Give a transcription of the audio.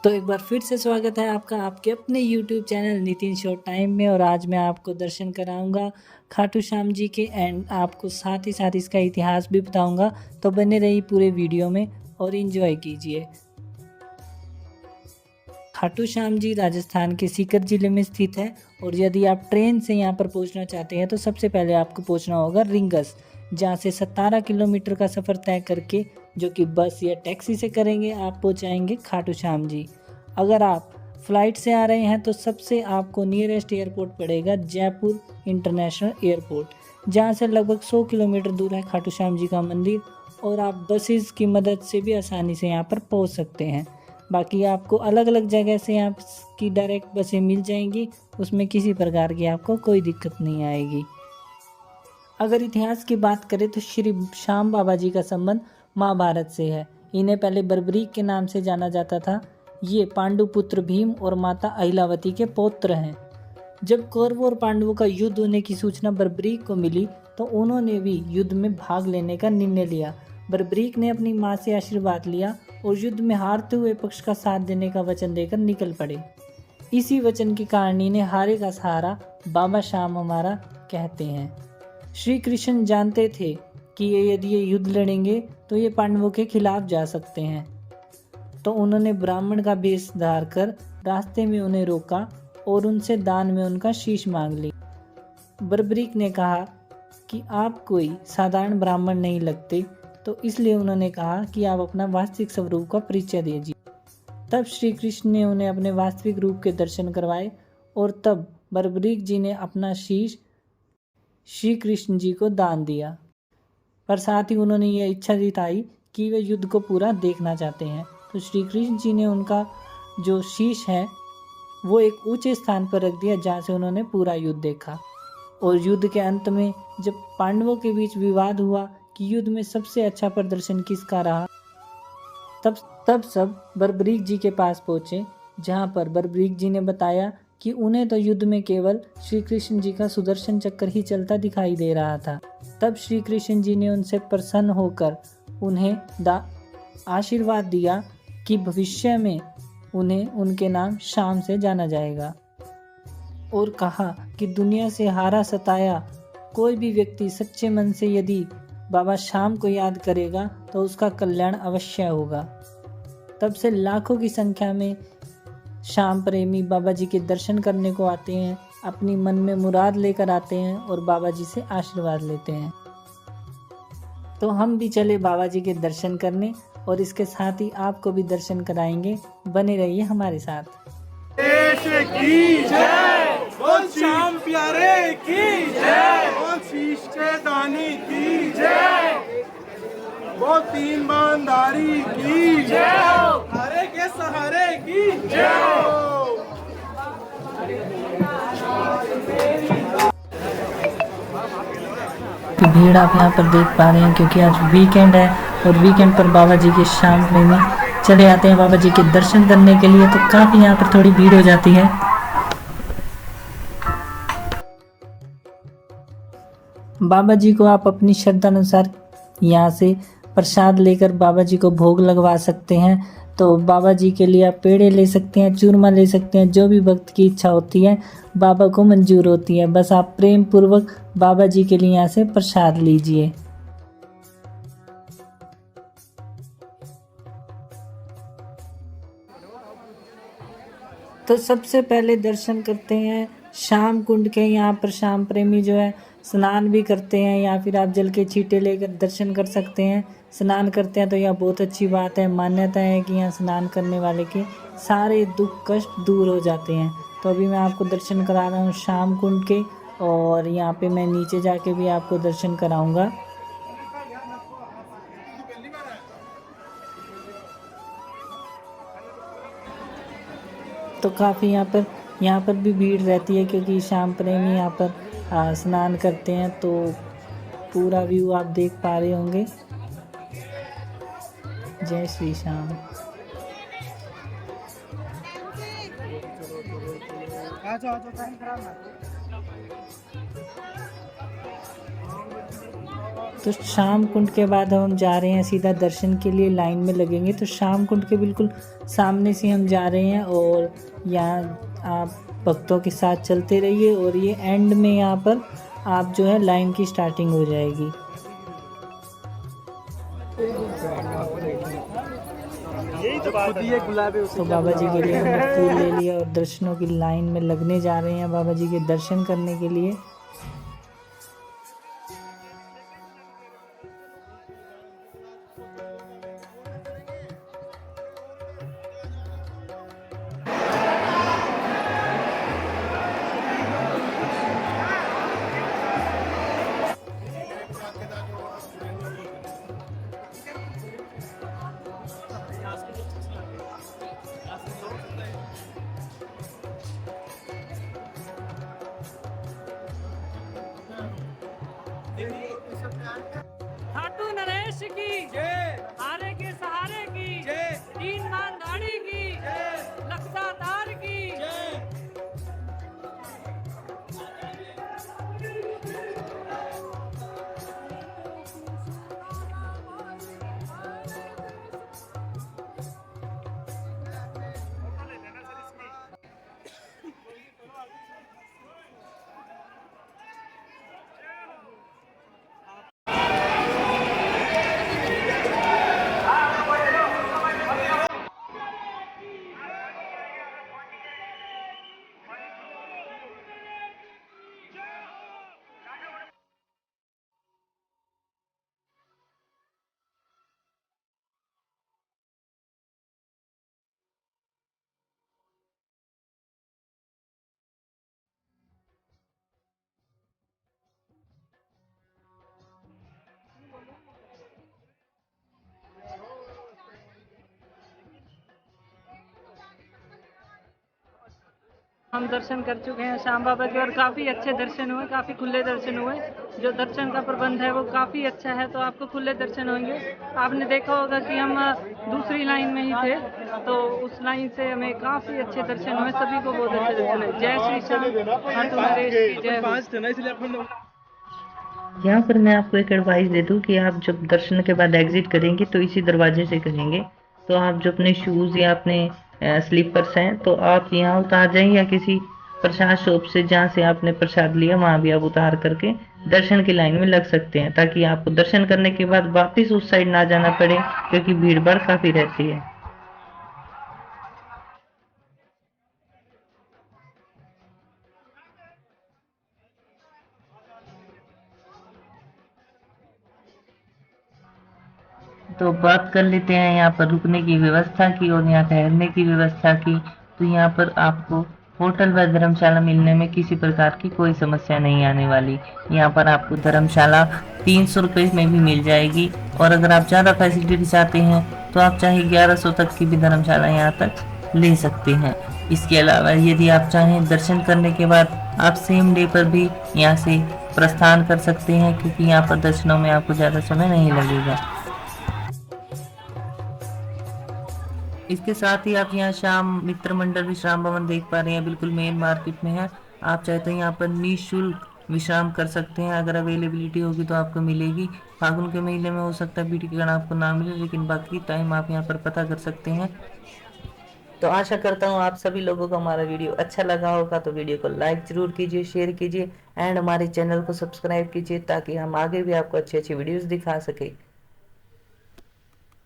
तो एक बार फिर से स्वागत है आपका आपके अपने YouTube channel Nitin short time में। और आज मैं आपको दर्शन कराऊंगा खाटू श्याम जी के एंड आपको साथ ही साथ इसका इतिहास भी बताऊंगा। तो बने रहिए पूरे वीडियो में और एंजॉय कीजिए। खाटू श्याम जी राजस्थान के सीकर जिले में स्थित है। और यदि आप ट्रेन से यहाँ पर पहुँचना चाहते हैं तो सबसे पहले आपको पहुँचना होगा रिंगस, जहाँ से 17 किलोमीटर का सफ़र तय करके, जो कि बस या टैक्सी से करेंगे, आप पहुँचाएंगे खाटू श्याम जी। अगर आप फ्लाइट से आ रहे हैं तो सबसे आपको नियरेस्ट एयरपोर्ट पड़ेगा जयपुर इंटरनेशनल एयरपोर्ट, जहाँ से लगभग 100 किलोमीटर दूर है खाटू श्याम जी का मंदिर। और आप बसेस की मदद से भी आसानी से यहाँ पर पहुँच सकते हैं। बाकी आपको अलग अलग जगह से यहाँ की डायरेक्ट बसें मिल जाएंगी, उसमें किसी प्रकार की आपको कोई दिक्कत नहीं आएगी। अगर इतिहास की बात करें तो श्री श्याम बाबा जी का संबंध महाभारत से है। इन्हें पहले बर्बरीक के नाम से जाना जाता था। ये पांडु पुत्र भीम और माता अहिलावती के पौत्र हैं। जब कौरवों और पांडवों का युद्ध होने की सूचना बर्बरीक को मिली तो उन्होंने भी युद्ध में भाग लेने का निर्णय लिया। बर्बरीक ने अपनी माँ से आशीर्वाद लिया और युद्ध में हारते हुए पक्ष का साथ देने का वचन देकर निकल पड़े। इसी वचन के कारण इन्हें हारे का सहारा बाबा श्याम हमारा कहते हैं। श्री कृष्ण जानते थे कि यदि ये युद्ध लड़ेंगे तो ये पांडवों के खिलाफ जा सकते हैं, तो उन्होंने ब्राह्मण का वेश धार कर रास्ते में उन्हें रोका और उनसे दान में उनका शीश मांग ली। बर्बरीक ने कहा कि आप कोई साधारण ब्राह्मण नहीं लगते, तो इसलिए उन्होंने कहा कि आप अपना वास्तविक स्वरूप का परिचय दीजिए। तब श्री कृष्ण ने उन्हें अपने वास्तविक रूप के दर्शन करवाए और तब बर्बरीक जी ने अपना शीश श्री कृष्ण जी को दान दिया। पर साथ ही उन्होंने यह इच्छा जताई कि वे युद्ध को पूरा देखना चाहते हैं, तो श्री कृष्ण जी ने उनका जो शीश है वो एक ऊंचे स्थान पर रख दिया, जहाँ से उन्होंने पूरा युद्ध देखा। और युद्ध के अंत में जब पांडवों के बीच विवाद हुआ कि युद्ध में सबसे अच्छा प्रदर्शन किसका रहा, तब सब बर्बरीक जी के पास पहुँचे, जहाँ पर बर्बरीक जी ने बताया कि उन्हें तो युद्ध में केवल श्री कृष्ण जी का सुदर्शन चक्र ही चलता दिखाई दे रहा था। तब श्री कृष्ण जी ने उनसे प्रसन्न होकर उन्हें आशीर्वाद दिया कि भविष्य में उन्हें उनके नाम श्याम से जाना जाएगा, और कहा कि दुनिया से हारा सताया कोई भी व्यक्ति सच्चे मन से यदि बाबा श्याम को याद करेगा तो उसका कल्याण अवश्य होगा। तब से लाखों की संख्या में श्याम प्रेमी बाबा जी के दर्शन करने को आते हैं, अपनी मन में मुराद लेकर आते हैं और बाबा जी से आशीर्वाद लेते हैं। तो हम भी चले बाबा जी के दर्शन करने और इसके साथ ही आपको भी दर्शन कराएंगे। बने रहिए हमारे साथ। देश की जय, बोल श्याम प्यारे की जय, बोल शीश के दानी की जय, बोल तीन बांधारी की जय, हरे के सहारे की जय। तो भीड़ आप यहाँ पर देख पा रहे हैं, क्योंकि आज वीकेंड है और वीकेंड पर बाबा जी के श्याम प्रेमी चले आते हैं बाबा जी के दर्शन करने के लिए। तो काफ़ी यहाँ पर थोड़ी भीड़ हो जाती है। बाबा जी को आप अपनी श्रद्धा अनुसार यहाँ से प्रसाद लेकर बाबा जी को भोग लगवा सकते हैं। तो बाबा जी के लिए आप पेड़े ले सकते हैं, चूरमा ले सकते हैं, जो भी भक्त की इच्छा होती है बाबा को मंजूर होती है। बस आप प्रेम पूर्वक बाबा जी के लिए यहाँ से प्रसाद लीजिए। तो सबसे पहले दर्शन करते हैं श्याम कुंड के। यहाँ पर श्याम प्रेमी जो है स्नान भी करते हैं, या फिर आप जल के छींटे लेकर दर्शन कर सकते हैं। स्नान करते हैं तो यह बहुत अच्छी बात है। मान्यता है कि यहाँ स्नान करने वाले के सारे दुख कष्ट दूर हो जाते हैं। तो अभी मैं आपको दर्शन करा रहा हूँ श्याम कुंड के, और यहाँ पे मैं नीचे जाके भी आपको दर्शन कराऊंगा। तो काफ़ी यहाँ पर भी भीड़ रहती है, क्योंकि श्याम प्रेमी यहाँ पर स्नान करते हैं। तो पूरा व्यू आप देख पा रहे होंगे। जय श्री श्याम। तो तो शाम कुंड के बाद हम जा रहे हैं सीधा दर्शन के लिए, लाइन में लगेंगे। तो शाम कुंड के बिल्कुल सामने से हम जा रहे हैं और यहाँ आप भक्तों के साथ चलते रहिए और ये एंड में यहाँ पर आप जो है लाइन की स्टार्टिंग हो जाएगी। तो बाबा जी के लिए हमने फूल ले लिया और दर्शनों की लाइन में लगने जा रहे हैं बाबा जी के दर्शन करने के लिए। खाटू नरेश की जय, हारे के सहारे की जय, तीन मान दाढ़ी की जय, लक्षाधार की जय। हम दर्शन कर चुके हैं श्याम बाबा के और काफ़ी अच्छे दर्शन हुए, काफ़ी खुले दर्शन हुए। जो दर्शन का प्रबंध है वो काफ़ी अच्छा है, तो आपको खुले दर्शन होंगे। आपने देखा होगा कि हम दूसरी लाइन में ही थे, तो उस लाइन से हमें काफ़ी अच्छे दर्शन हुए, सभी को बहुत अच्छे दर्शन हुए। जय श्री श्याम, खाटू नरेश की जय। यहाँ पर मैं आपको एक एडवाइस दे दूँ कि आप जब दर्शन के बाद एग्जिट करेंगे तो इसी दरवाजे से करेंगे। तो आप जो अपने शूज़ या अपने स्लीपर्स हैं तो आप यहाँ उतार जाएं या किसी प्रसाद शॉप से जहाँ से आपने प्रसाद लिया वहाँ भी आप उतार करके दर्शन की लाइन में लग सकते हैं, ताकि आपको दर्शन करने के बाद वापस उस साइड ना जाना पड़े, क्योंकि भीड़ भाड़ काफ़ी रहती है। तो बात कर लेते हैं यहाँ पर रुकने की व्यवस्था की और यहाँ ठहरने की व्यवस्था की। तो यहाँ पर आपको होटल व धर्मशाला मिलने में किसी प्रकार की कोई समस्या नहीं आने वाली। यहाँ पर आपको धर्मशाला 300 रुपये में भी मिल जाएगी, और अगर आप ज़्यादा फैसिलिटी चाहते हैं तो आप चाहे 1100 तक की भी धर्मशाला यहाँ तक ले सकते हैं। इसके अलावा यदि आप चाहें दर्शन करने के बाद आप सेम डे पर भी यहाँ से प्रस्थान कर सकते हैं, क्योंकि यहाँ पर दर्शनों में आपको ज़्यादा समय नहीं लगेगा। इसके साथ ही आप यहाँ श्याम मित्र मंडल विश्राम भवन देख पा रहे हैं, बिल्कुल मेन मार्केट में है। आप चाहे तो यहाँ पर निःशुल्क विश्राम कर सकते हैं, अगर अवेलेबिलिटी होगी तो आपको मिलेगी। फागुन के महीने में हो सकता है बीटी कारण आपको ना मिले, लेकिन बाकी टाइम आप यहाँ पर पता कर सकते हैं। तो आशा करता हूँ आप सभी लोगों को हमारा वीडियो अच्छा लगा होगा, तो वीडियो को लाइक जरूर कीजिए, शेयर कीजिए एंड हमारे चैनल को सब्सक्राइब कीजिए, ताकि हम आगे भी आपको अच्छी अच्छी वीडियोस दिखा सके।